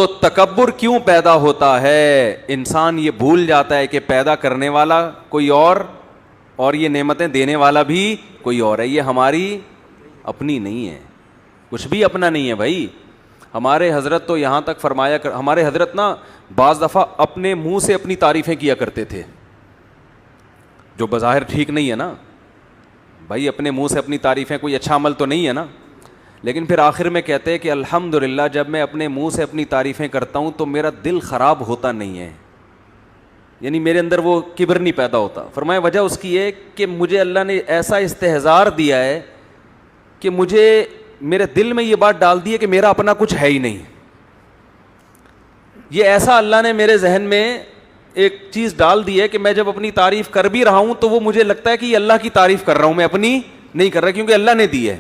تو تکبر کیوں پیدا ہوتا ہے؟ انسان یہ بھول جاتا ہے کہ پیدا کرنے والا کوئی اور یہ نعمتیں دینے والا بھی کوئی اور ہے. یہ ہماری اپنی نہیں ہے, کچھ بھی اپنا نہیں ہے بھائی. ہمارے حضرت تو یہاں تک فرمایا ہمارے حضرت نا بعض دفعہ اپنے منہ سے اپنی تعریفیں کیا کرتے تھے, جو بظاہر ٹھیک نہیں ہے نا بھائی, اپنے منہ سے اپنی تعریفیں کوئی اچھا عمل تو نہیں ہے نا. لیکن پھر آخر میں کہتے ہیں کہ الحمدللہ جب میں اپنے منہ سے اپنی تعریفیں کرتا ہوں تو میرا دل خراب ہوتا نہیں ہے, یعنی میرے اندر وہ کبر نہیں پیدا ہوتا. فرمایا وجہ اس کی ہے کہ مجھے اللہ نے ایسا استحضار دیا ہے کہ مجھے میرے دل میں یہ بات ڈال دی ہے کہ میرا اپنا کچھ ہے ہی نہیں. یہ ایسا اللہ نے میرے ذہن میں ایک چیز ڈال دی ہے کہ میں جب اپنی تعریف کر بھی رہا ہوں تو وہ مجھے لگتا ہے کہ یہ اللہ کی تعریف کر رہا ہوں, میں اپنی نہیں کر رہا, کیونکہ اللہ نے دی ہے.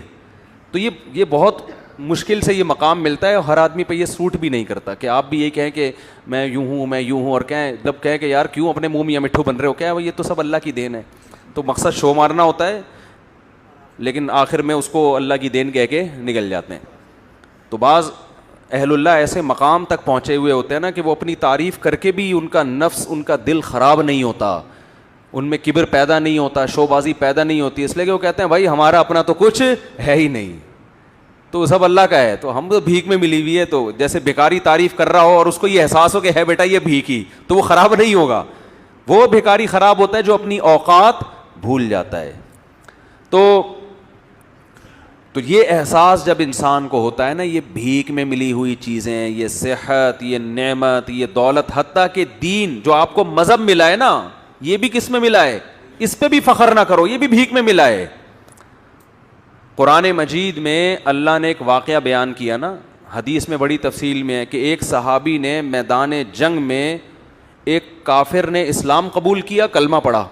تو یہ بہت مشکل سے یہ مقام ملتا ہے, اور ہر آدمی پہ یہ سوٹ بھی نہیں کرتا کہ آپ بھی یہی کہیں کہ میں یوں ہوں میں یوں ہوں, اور کہیں کہ یار کیوں اپنے منہ میاں مٹھو بن رہے ہو, کیا یہ تو سب اللہ کی دین ہے. تو مقصد شو مارنا ہوتا ہے, لیکن آخر میں اس کو اللہ کی دین کہہ کے نکل جاتے ہیں. تو بعض اہل اللہ ایسے مقام تک پہنچے ہوئے ہوتے ہیں نا کہ وہ اپنی تعریف کر کے بھی ان کا نفس, ان کا دل خراب نہیں ہوتا, ان میں کبر پیدا نہیں ہوتا, شو بازی پیدا نہیں ہوتی, اس لیے کہ وہ کہتے ہیں بھائی ہمارا اپنا تو کچھ ہے ہی نہیں, تو سب اللہ کا ہے, تو ہم تو بھیک میں ملی ہوئی ہے. تو جیسے بھکاری تعریف کر رہا ہو اور اس کو یہ احساس ہو کہ ہے بیٹا یہ بھیک ہی, تو وہ خراب نہیں ہوگا. وہ بھکاری خراب ہوتا ہے جو اپنی اوقات بھول جاتا ہے. تو یہ احساس جب انسان کو ہوتا ہے نا, یہ بھیک میں ملی ہوئی چیزیں, یہ صحت, یہ نعمت, یہ دولت, حتیٰ کہ دین جو آپ کو مذہب ملا ہے نا, یہ بھی کس میں ملا ہے, اس پہ بھی فخر نہ کرو, یہ بھی بھیک میں ملا ہے. قرآن مجید میں اللہ نے ایک واقعہ بیان کیا نا, حدیث میں بڑی تفصیل میں ہے, کہ ایک صحابی نے میدان جنگ میں ایک کافر نے اسلام قبول کیا, کلمہ پڑھا,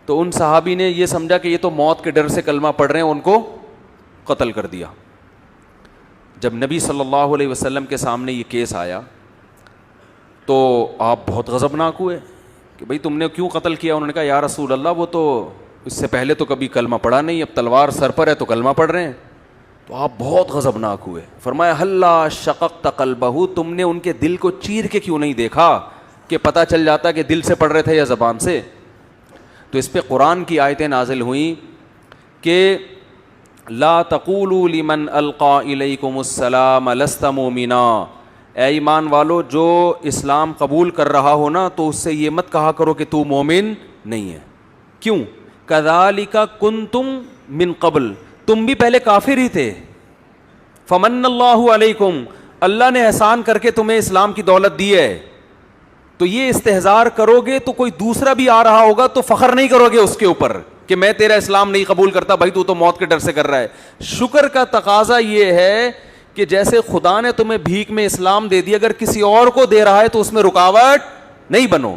تو ان صحابی نے یہ سمجھا کہ یہ تو موت کے ڈر سے کلمہ پڑھ رہے ہیں, ان کو قتل کر دیا. جب نبی صلی اللہ علیہ وسلم کے سامنے یہ کیس آیا تو آپ بہت غضبناک ہوئے کہ بھئی تم نے کیوں قتل کیا. انہوں نے کہا یا رسول اللہ وہ تو اس سے پہلے تو کبھی کلمہ پڑھا نہیں, اب تلوار سر پر ہے تو کلمہ پڑھ رہے ہیں. تو آپ بہت غضبناک ہوئے. فرمایا ہلا شققت قلبہ, تم نے ان کے دل کو چیر کے کیوں نہیں دیکھا کہ پتہ چل جاتا کہ دل سے پڑھ رہے تھے یا زبان سے. تو اس پہ قرآن کی آیتیں نازل ہوئیں کہ لا تقولوا لمن القى الیکم السلام لست مؤمنا, اے ایمان والو جو اسلام قبول کر رہا ہو نا تو اس سے یہ مت کہا کرو کہ تو مومن نہیں ہے. کیوں؟ کذالک کنتم من قبل, تم بھی پہلے کافر ہی تھے. فمن اللہ علیکم, اللہ نے احسان کر کے تمہیں اسلام کی دولت دی ہے. تو یہ استحضار کرو گے تو کوئی دوسرا بھی آ رہا ہوگا تو فخر نہیں کرو گے اس کے اوپر کہ میں تیرا اسلام نہیں قبول کرتا, بھائی تو موت کے ڈر سے کر رہا ہے. شکر کا تقاضا یہ ہے کہ جیسے خدا نے تمہیں بھیک میں اسلام دے دیا, اگر کسی اور کو دے رہا ہے تو اس میں رکاوٹ نہیں بنو.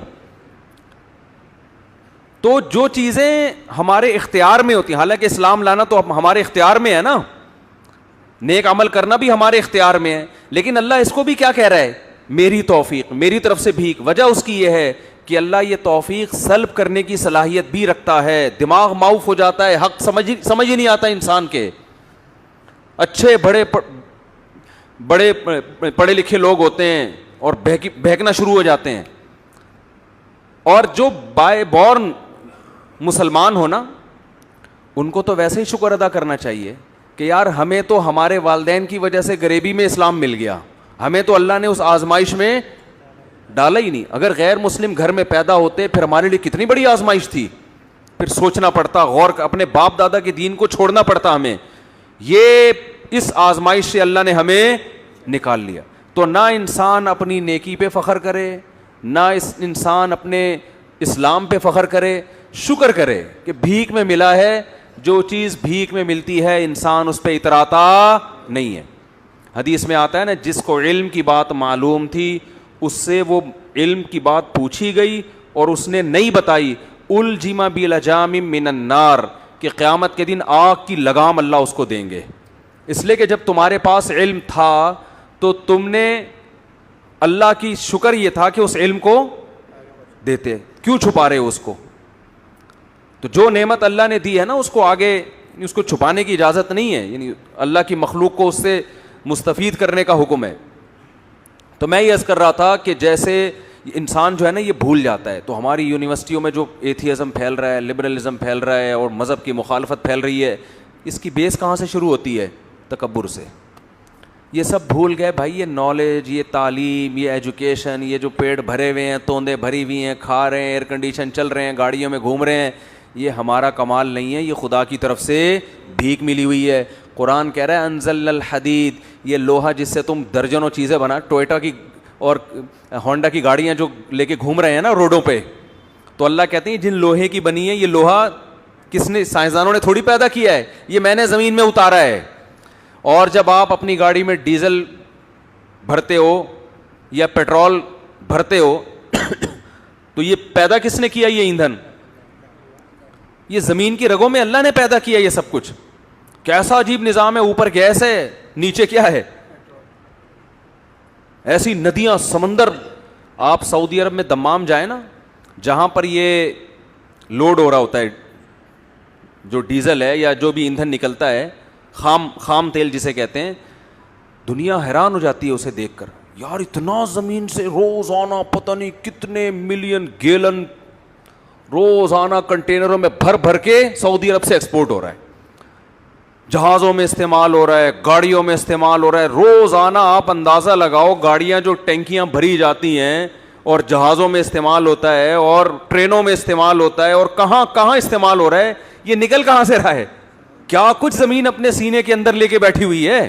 تو جو چیزیں ہمارے اختیار میں ہوتی ہیں, حالانکہ اسلام لانا تو ہمارے اختیار میں ہے نا, نیک عمل کرنا بھی ہمارے اختیار میں ہے, لیکن اللہ اس کو بھی کیا کہہ رہا ہے, میری توفیق, میری طرف سے بھیک. وجہ اس کی یہ ہے کہ اللہ یہ توفیق سلب کرنے کی صلاحیت بھی رکھتا ہے. دماغ معاف ہو جاتا ہے, حق سمجھ ہی نہیں آتا انسان کے. اچھے بڑے پڑھے لکھے لوگ ہوتے ہیں اور بہکنا شروع ہو جاتے ہیں, اور جو بائی بورن مسلمان ہو نا, ان کو تو ویسے ہی شکر ادا کرنا چاہیے کہ یار ہمیں تو ہمارے والدین کی وجہ سے غریبی میں اسلام مل گیا, ہمیں تو اللہ نے اس آزمائش میں ڈالا ہی نہیں. اگر غیر مسلم گھر میں پیدا ہوتے پھر ہمارے لیے کتنی بڑی آزمائش تھی, پھر سوچنا پڑتا, غور اپنے باپ دادا کے دین کو چھوڑنا پڑتا ہمیں. یہ اس آزمائش سے اللہ نے ہمیں نکال لیا. تو نہ انسان اپنی نیکی پہ فخر کرے, نہ انسان اپنے اسلام پہ فخر کرے, شکر کرے کہ بھیک میں ملا ہے. جو چیز بھیک میں ملتی ہے انسان اس پہ اتراتا نہیں ہے. حدیث میں آتا ہے نا, جس کو علم کی بات معلوم تھی اس سے وہ علم کی بات پوچھی گئی اور اس نے نہیں بتائی, الجم بلجام من النار, کہ قیامت کے دن آگ کی لگام اللہ اس کو دیں گے. اس لیے کہ جب تمہارے پاس علم تھا تو تم نے اللہ کی شکر یہ تھا کہ اس علم کو دیتے, کیوں چھپا رہے ہو اس کو. تو جو نعمت اللہ نے دی ہے نا اس کو آگے اس کو چھپانے کی اجازت نہیں ہے, یعنی اللہ کی مخلوق کو اس سے مستفید کرنے کا حکم ہے. تو میں یہ عرض کر رہا تھا کہ جیسے انسان جو ہے نا یہ بھول جاتا ہے. تو ہماری یونیورسٹیوں میں جو ایتھیزم پھیل رہا ہے, لبرلزم پھیل رہا ہے اور مذہب کی مخالفت پھیل رہی ہے, اس کی بیس کہاں سے شروع ہوتی ہے؟ تکبر سے. یہ سب بھول گئے بھائی, یہ نالج, یہ تعلیم, یہ ایجوکیشن, یہ جو پیٹ بھرے ہوئے ہیں, توندے بھری ہوئی ہیں, کھا رہے ہیں, ایئر کنڈیشن چل رہے ہیں, گاڑیوں میں گھوم رہے ہیں, یہ ہمارا کمال نہیں ہے, یہ خدا کی طرف سے بھیک ملی ہوئی ہے. قرآن کہہ رہا ہے انزلنا الحدید, یہ لوہا جس سے تم درجنوں چیزیں بنا, ٹوئیٹا کی اور ہونڈا کی گاڑیاں جو لے کے گھوم رہے ہیں نا روڈوں پہ, تو اللہ کہتے ہیں جن لوہے کی بنی ہے, یہ لوہا کس نے, سائنسدانوں نے تھوڑی پیدا کیا ہے, یہ میں نے زمین میں اتارا ہے. اور جب آپ اپنی گاڑی میں ڈیزل بھرتے ہو یا پیٹرول بھرتے ہو تو یہ پیدا کس نے کیا؟ یہ ایندھن یہ زمین کی رگوں میں اللہ نے پیدا کیا یہ سب کچھ. کیسا عجیب نظام ہے, اوپر گیس ہے, نیچے کیا ہے؟ ایسی ندیاں, سمندر. آپ سعودی عرب میں دمام جائیں نا, جہاں پر یہ لوڈ ہو رہا ہوتا ہے جو ڈیزل ہے یا جو بھی ایندھن نکلتا ہے, خام تیل جسے کہتے ہیں, دنیا حیران ہو جاتی ہے اسے دیکھ کر. یار اتنا زمین سے روزانہ پتہ نہیں کتنے ملین گیلن روزانہ کنٹینروں میں بھر بھر کے سعودی عرب سے ایکسپورٹ ہو رہا ہے, جہازوں میں استعمال ہو رہا ہے, گاڑیوں میں استعمال ہو رہا ہے. روزانہ آپ اندازہ لگاؤ, گاڑیاں جو ٹینکیاں بھری جاتی ہیں اور جہازوں میں استعمال ہوتا ہے اور ٹرینوں میں استعمال ہوتا ہے, اور کہاں کہاں استعمال ہو رہا ہے, یہ نکل کہاں سے رہا ہے؟ کیا کچھ زمین اپنے سینے کے اندر لے کے بیٹھی ہوئی ہے.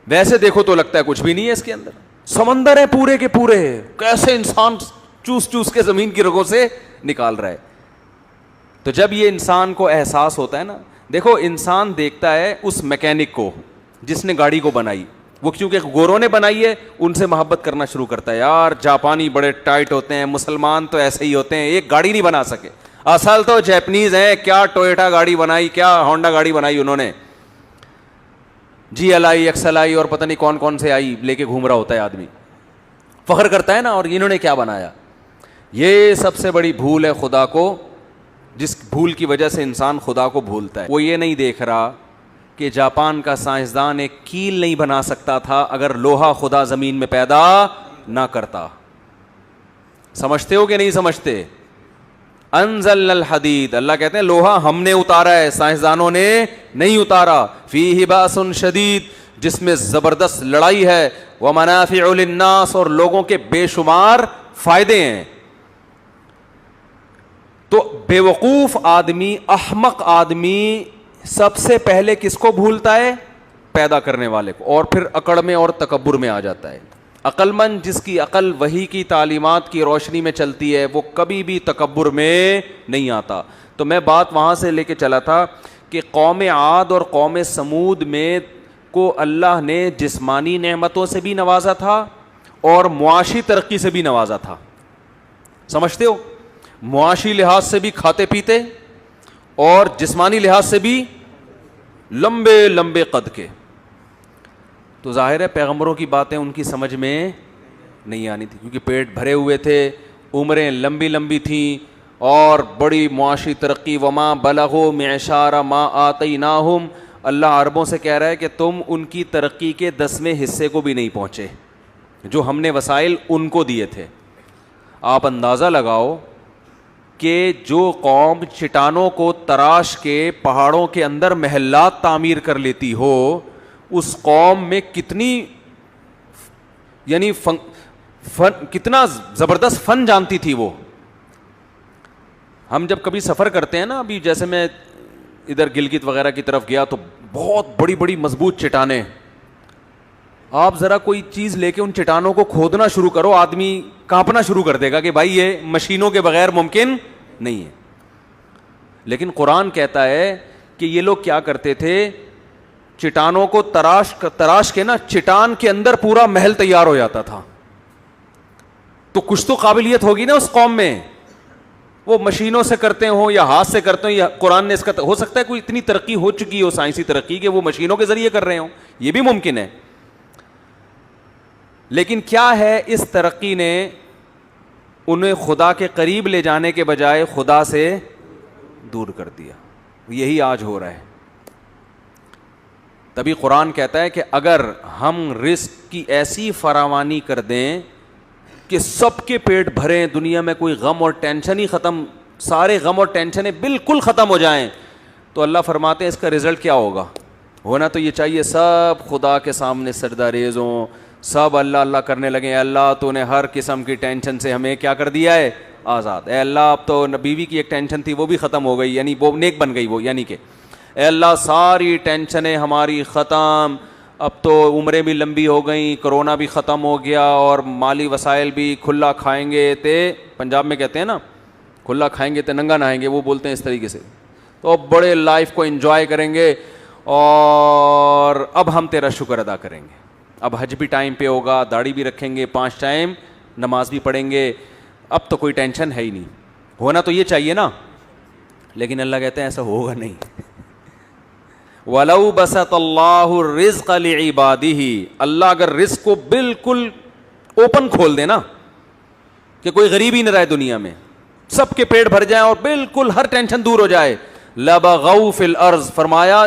ویسے دیکھو تو لگتا ہے کچھ بھی نہیں ہے اس کے اندر. سمندر ہے پورے کے پورے, کیسے انسان چوس چوس کے زمین کی رگوں سے نکال رہا ہے. تو جب یہ انسان کو احساس ہوتا ہے نا, دیکھو انسان دیکھتا ہے اس میکینک کو جس نے گاڑی کو بنائی, وہ کیونکہ گوروں نے بنائی ہے ان سے محبت کرنا شروع کرتا ہے. یار جاپانی بڑے ٹائٹ ہوتے ہیں, مسلمان تو ایسے ہی ہوتے ہیں, ایک گاڑی نہیں بنا سکے. اصل تو جیپنیز ہیں, کیا ٹوئیٹا گاڑی بنائی, کیا ہونڈا گاڑی بنائی انہوں نے, G L I, X L I اور پتہ نہیں کون کون سے آئی لے کے گھوم رہا ہوتا ہے آدمی, فخر کرتا ہے نا, اور انہوں نے کیا بنایا. یہ سب سے بڑی بھول ہے خدا کو, جس بھول کی وجہ سے انسان خدا کو بھولتا ہے. وہ یہ نہیں دیکھ رہا کہ جاپان کا سائنسدان ایک کیل نہیں بنا سکتا تھا اگر لوہا خدا زمین میں پیدا نہ کرتا. سمجھتے ہو کہ نہیں سمجھتے؟ انزلنا الحدید, اللہ کہتے ہیں لوہا ہم نے اتارا ہے, سائنسدانوں نے نہیں اتارا. فیہ باس شدید, جس میں زبردست لڑائی ہے, ومنافع للناس, اور لوگوں کے بے شمار فائدے ہیں. تو بے وقوف آدمی, احمق آدمی سب سے پہلے کس کو بھولتا ہے؟ پیدا کرنے والے کو, اور پھر اکڑ میں اور تکبر میں آ جاتا ہے. عقل مند جس کی عقل وحی کی تعلیمات کی روشنی میں چلتی ہے, وہ کبھی بھی تکبر میں نہیں آتا. تو میں بات وہاں سے لے کے چلا تھا کہ قوم عاد اور قوم سمود میں کو اللہ نے جسمانی نعمتوں سے بھی نوازا تھا اور معاشی ترقی سے بھی نوازا تھا. سمجھتے ہو؟ معاشی لحاظ سے بھی کھاتے پیتے, اور جسمانی لحاظ سے بھی لمبے لمبے قد کے. تو ظاہر ہے پیغمبروں کی باتیں ان کی سمجھ میں نہیں آنی تھی, کیونکہ پیٹ بھرے ہوئے تھے, عمریں لمبی لمبی تھیں اور بڑی معاشی ترقی. وما بلغوا معشار ما آتیناہم, اللہ عربوں سے کہہ رہا ہے کہ تم ان کی ترقی کے 10ویں حصے کو بھی نہیں پہنچے جو ہم نے وسائل ان کو دیے تھے. آپ اندازہ لگاؤ کہ جو قوم چٹانوں کو تراش کے پہاڑوں کے اندر محلات تعمیر کر لیتی ہو, اس قوم میں کتنی یعنی کتنا زبردست فن جانتی تھی وہ. ہم جب کبھی سفر کرتے ہیں نا, ابھی جیسے میں ادھر گلگت وغیرہ کی طرف گیا تو بہت بڑی بڑی مضبوط چٹانیں, آپ ذرا کوئی چیز لے کے ان چٹانوں کو کھودنا شروع کرو, آدمی کانپنا شروع کر دے گا کہ بھائی یہ مشینوں کے بغیر ممکن نہیں ہے. لیکن قرآن کہتا ہے کہ یہ لوگ کیا کرتے تھے, چٹانوں کو تراش کے نا چٹان کے اندر پورا محل تیار ہو جاتا تھا. تو کچھ تو قابلیت ہوگی نا اس قوم میں, وہ مشینوں سے کرتے ہوں یا ہاتھ سے کرتے ہوں, یا قرآن نے اس کا ہو سکتا ہے کوئی اتنی ترقی ہو چکی ہو, سائنسی ترقی, کہ وہ مشینوں کے ذریعے کر رہے ہوں, یہ بھی ممکن ہے. لیکن کیا ہے, اس ترقی نے انہیں خدا کے قریب لے جانے کے بجائے خدا سے دور کر دیا. یہی آج ہو رہا ہے. تبھی قرآن کہتا ہے کہ اگر ہم رزق کی ایسی فراوانی کر دیں کہ سب کے پیٹ بھریں, دنیا میں کوئی غم اور ٹینشن ہی ختم, سارے غم اور ٹینشنیں بالکل ختم ہو جائیں, تو اللہ فرماتے ہیں اس کا رزلٹ کیا ہوگا. ہونا تو یہ چاہیے سب خدا کے سامنے سجدہ ریز ہوں, سب اللہ اللہ کرنے لگیں, اللہ تو نے ہر قسم کی ٹینشن سے ہمیں کیا کر دیا ہے, آزاد. اے اللہ اب تو بیوی کی ایک ٹینشن تھی وہ بھی ختم ہو گئی, یعنی وہ نیک بن گئی وہ, یعنی کہ اے اللہ ساری ٹینشنیں ہماری ختم, اب تو عمریں بھی لمبی ہو گئیں, کرونا بھی ختم ہو گیا, اور مالی وسائل بھی, کھلا کھائیں گے تے, پنجاب میں کہتے ہیں نا کھلا کھائیں گے تے ننگا نہائیں گے, وہ بولتے ہیں اس طریقے سے, تو اب بڑے لائف کو انجوائے کریں گے, اور اب ہم تیرا شکر ادا کریں گے. اب حج بھی ٹائم پہ ہوگا, داڑھی بھی رکھیں گے, 5 ٹائم نماز بھی پڑھیں گے, اب تو کوئی ٹینشن ہے ہی نہیں. ہونا تو یہ چاہیے نا, لیکن اللہ کہتے ہیں ایسا ہوگا نہیں. وَلَوْ بَسَطَ اللَّهُ الرِّزْقَ لِعِبَادِهِ, اللہ اگر رزق کو بالکل اوپن کھول دے نا, کہ کوئی غریب ہی نہ رہے دنیا میں, سب کے پیٹ بھر جائیں اور بالکل ہر ٹینشن دور ہو جائے, لَبَغَوْا فِي الْأَرْضِ, فرمایا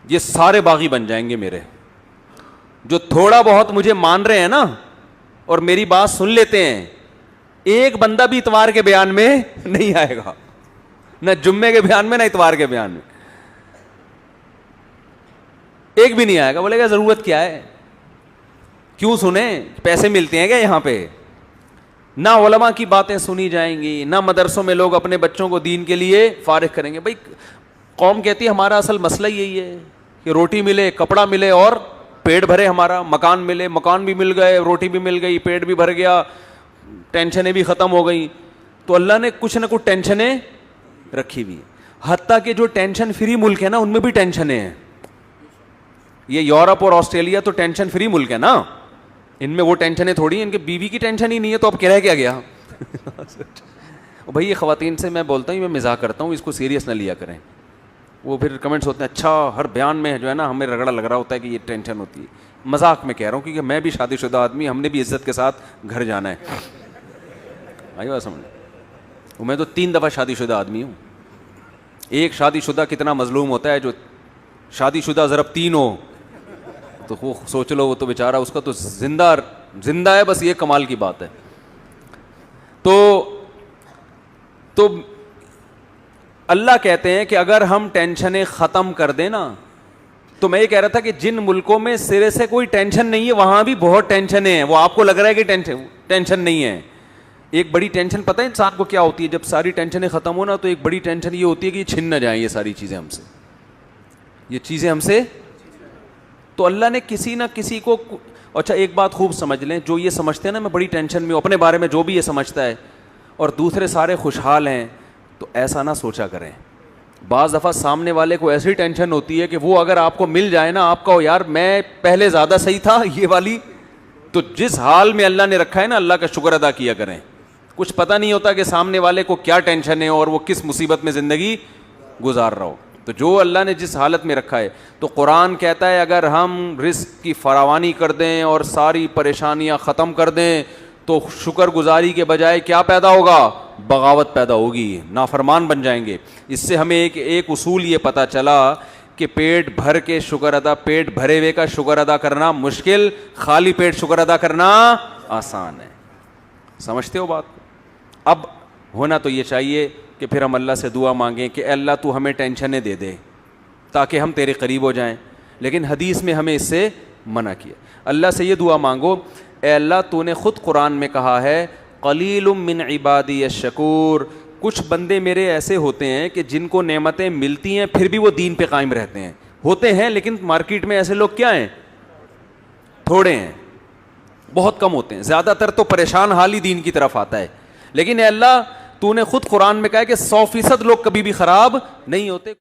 یہ سارے باغی بن جائیں گے میرے, جو تھوڑا بہت مجھے مان رہے ہیں نا اور میری بات سن لیتے ہیں, ایک بندہ بھی اتوار کے بیان میں نہیں آئے گا, نہ جمعے کے بیان میں نہ اتوار کے بیان میں, ایک بھی نہیں آئے گا. بولے گا ضرورت کیا ہے, کیوں سنیں, پیسے ملتے ہیں کیا یہاں پہ. نہ علماء کی باتیں سنی جائیں گی, نہ مدرسوں میں لوگ اپنے بچوں کو دین کے لیے فارغ کریں گے. بھائی قوم کہتی ہے ہمارا اصل مسئلہ یہی ہے کہ روٹی ملے, کپڑا ملے اور پیٹ بھرے ہمارا, مکان ملے, مکان بھی مل گئے, روٹی بھی مل گئی, پیٹ بھی بھر گیا, ٹینشنیں بھی ختم ہو گئیں. تو اللہ نے کچھ نہ کچھ ٹینشنیں رکھی ہوئی, حتیٰ کہ جو ٹینشن فری ملک ہے نا ان میں بھی ٹینشنیں ہیں. یہ یورپ اور آسٹریلیا تو ٹینشن فری ملک ہے نا, ان میں وہ ٹینشنیں تھوڑی ہیں, ان کے بیوی کی ٹینشن ہی نہیں ہے, تو اب رہ کیا گیا. بھائی یہ خواتین سے میں بولتا ہوں, میں مزاح کرتا ہوں, اس کو سیریس نہ لیا کریں. وہ پھر کمنٹس ہوتے ہیں اچھا ہر بیان میں جو ہے نا ہمیں رگڑا لگ رہا ہوتا ہے کہ یہ ٹینشن ہوتی ہے. مذاق میں کہہ رہا ہوں کیونکہ میں بھی شادی شدہ آدمی, ہم نے بھی عزت کے ساتھ گھر جانا ہے. آئی بات سمجھ, میں تو 3 دفعہ شادی شدہ آدمی ہوں. ایک شادی شدہ کتنا مظلوم ہوتا ہے, جو شادی شدہ ضرب 3 ہو تو وہ سوچ لو, وہ تو بیچارہ اس کا تو زندہ ہے, بس یہ کمال کی بات ہے. تو اللہ کہتے ہیں کہ اگر ہم ٹینشنیں ختم کر دیں نا, تو میں یہ کہہ رہا تھا کہ جن ملکوں میں سرے سے کوئی ٹینشن نہیں ہے وہاں بھی بہت ٹینشنیں ہیں. وہ آپ کو لگ رہا ہے کہ ٹینشن نہیں ہے. ایک بڑی ٹینشن پتہ ہے انسان کو کیا ہوتی ہے, جب ساری ٹینشنیں ختم ہو نا, تو ایک بڑی ٹینشن یہ ہوتی ہے کہ یہ چھن نہ جائیں یہ ساری چیزیں ہم سے, یہ چیزیں ہم سے. تو اللہ نے کسی نہ کسی کو, اچھا ایک بات خوب سمجھ لیں, جو یہ سمجھتے ہیں نا میں بڑی ٹینشن میں ہوں اپنے بارے میں, جو بھی یہ سمجھتا ہے, اور دوسرے سارے خوشحال ہیں, تو ایسا نہ سوچا کریں. بعض دفعہ سامنے والے کو ایسی ٹینشن ہوتی ہے کہ وہ اگر آپ کو مل جائے نا, آپ کہو یار میں پہلے زیادہ صحیح تھا یہ والی, تو جس حال میں اللہ نے رکھا ہے نا اللہ کا شکر ادا کیا کریں. کچھ پتہ نہیں ہوتا کہ سامنے والے کو کیا ٹینشن ہے اور وہ کس مصیبت میں زندگی گزار رہا ہو. تو جو اللہ نے جس حالت میں رکھا ہے, تو قرآن کہتا ہے اگر ہم رزق کی فراوانی کر دیں اور ساری پریشانیاں ختم کر دیں, تو شکر گزاری کے بجائے کیا پیدا ہوگا, بغاوت پیدا ہوگی, نافرمان بن جائیں گے. اس سے ہمیں ایک اصول یہ پتہ چلا کہ پیٹ بھر کے شکر ادا, پیٹ بھرے ہوئے کا شکر ادا کرنا مشکل, خالی پیٹ شکر ادا کرنا آسان ہے. سمجھتے ہو بات؟ اب ہونا تو یہ چاہیے کہ پھر ہم اللہ سے دعا مانگیں کہ اے اللہ تو ہمیں ٹینشنیں دے دے تاکہ ہم تیرے قریب ہو جائیں. لیکن حدیث میں ہمیں اس سے منع کیا. اللہ سے یہ دعا مانگو, اے اللہ تو نے خود قرآن میں کہا ہے قلیل من عبادی الشکور, کچھ بندے میرے ایسے ہوتے ہیں کہ جن کو نعمتیں ملتی ہیں پھر بھی وہ دین پہ قائم رہتے ہیں. ہوتے ہیں لیکن مارکیٹ میں ایسے لوگ کیا ہیں, تھوڑے ہیں, بہت کم ہوتے ہیں. زیادہ تر تو پریشان حال ہی دین کی طرف آتا ہے. لیکن اے اللہ تو نے خود قرآن میں کہا ہے کہ 100% لوگ کبھی بھی خراب نہیں ہوتے.